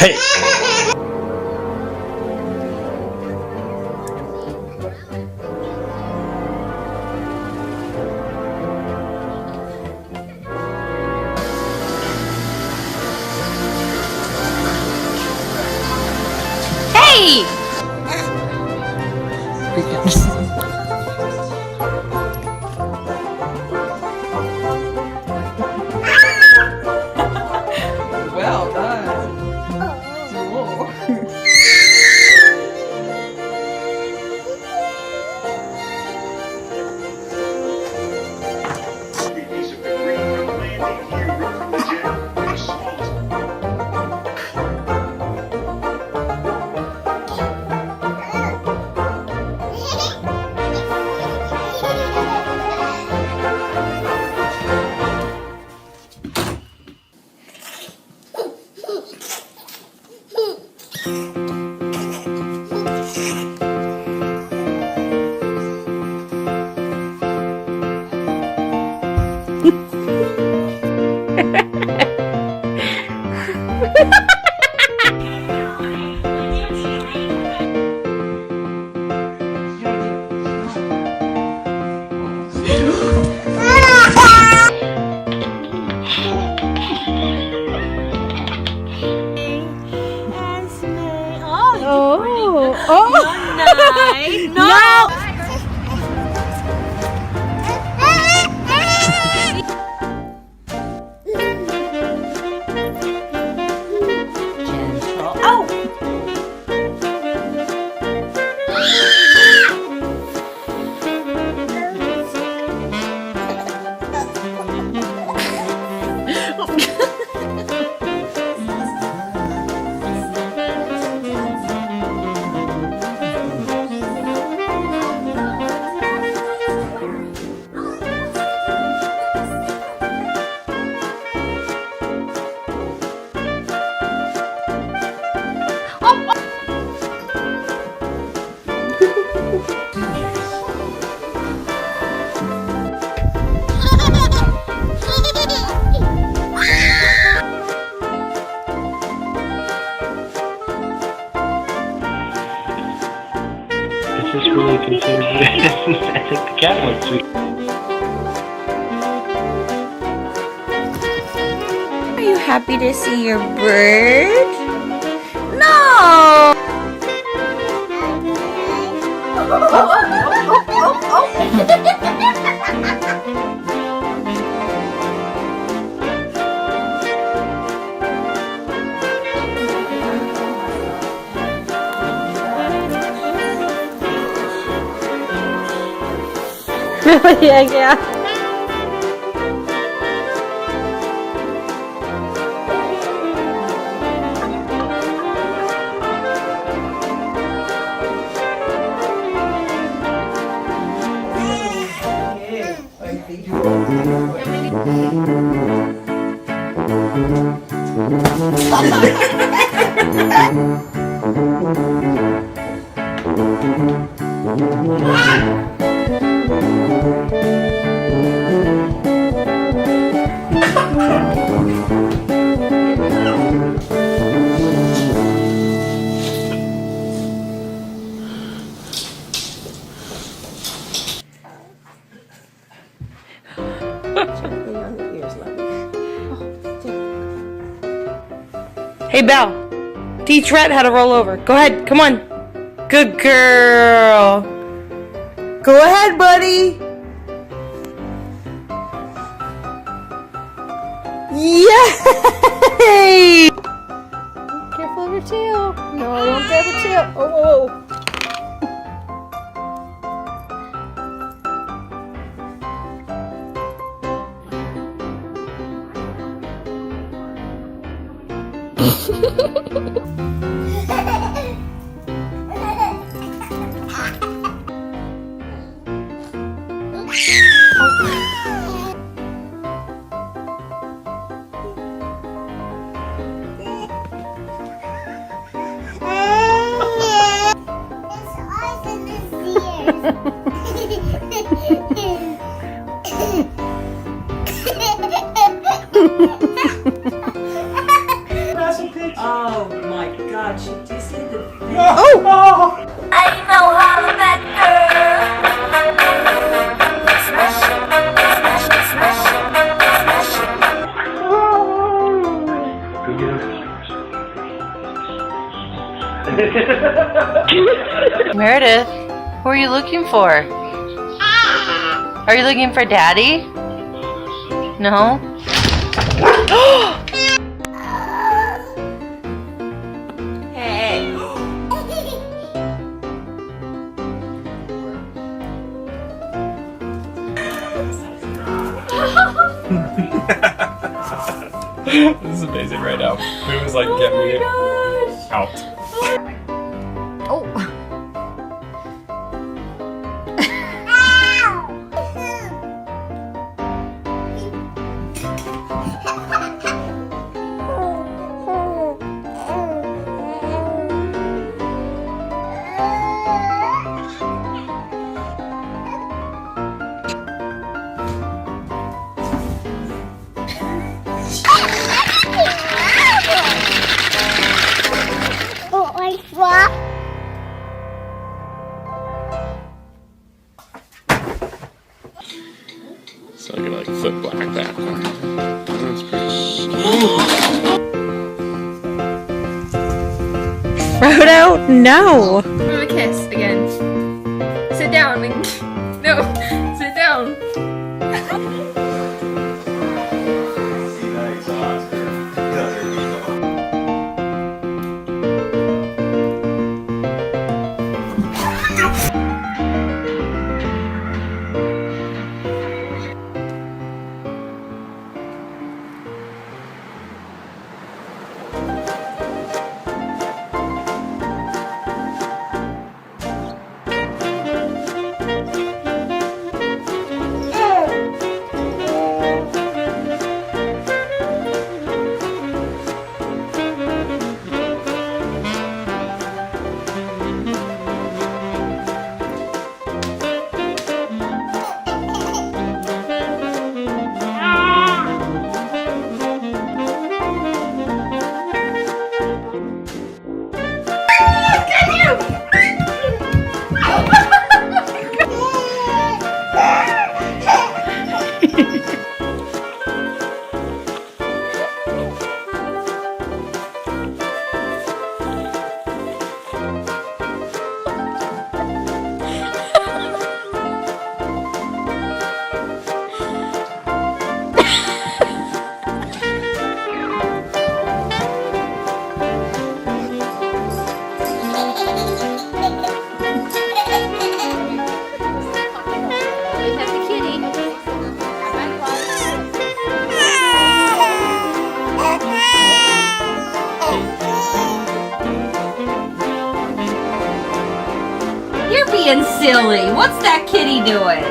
Hey! Hey! Well done. Whoa. Nice. No! Gentle. Oh! This is really considered I think the cat looks sweet. Are you happy to see your bird? No! yeah. Hey, Belle, teach Rhett how to roll over. Go ahead, come on. Good girl. Go ahead, buddy. Yay! Careful of your tail. No, don't grab your tail. Oh. Oh my couch. Do you see the... Oh! I know how to Meredith, who are you looking for? Are you looking for Daddy? No? Hey. This is amazing right now. It was like, get me out. Oh. So I can like flip black background. That's pretty Frodo, no! Give him a kiss again. Sit down. No, sit down. You're being silly. What's that kitty doing?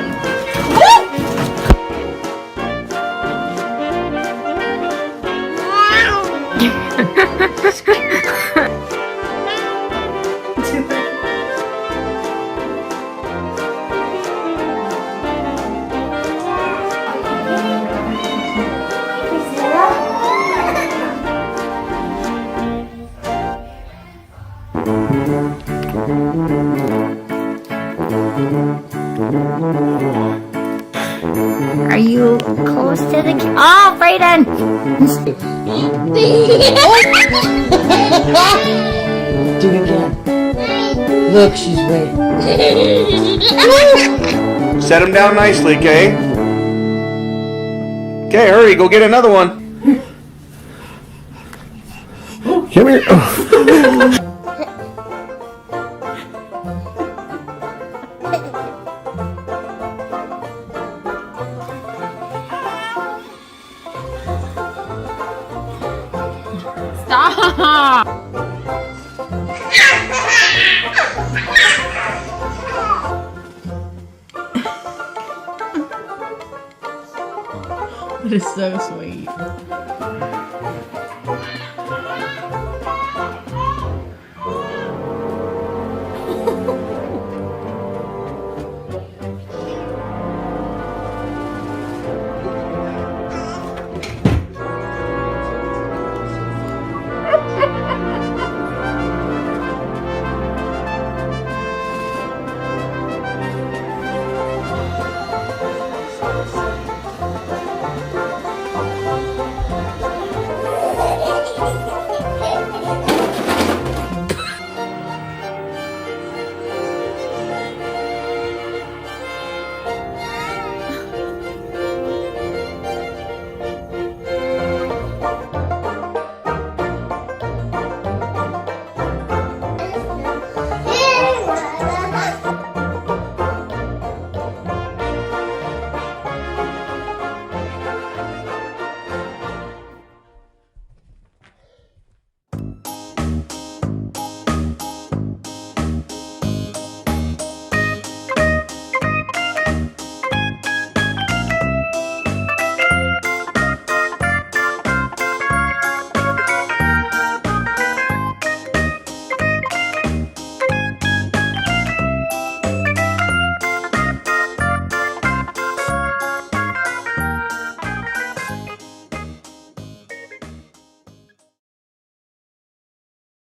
Are you close to the Oh, Brayden! Do it again. Look, she's waiting. Set them down nicely, okay? Okay, hurry, go get another one. Come here. Stop! It is so sweet.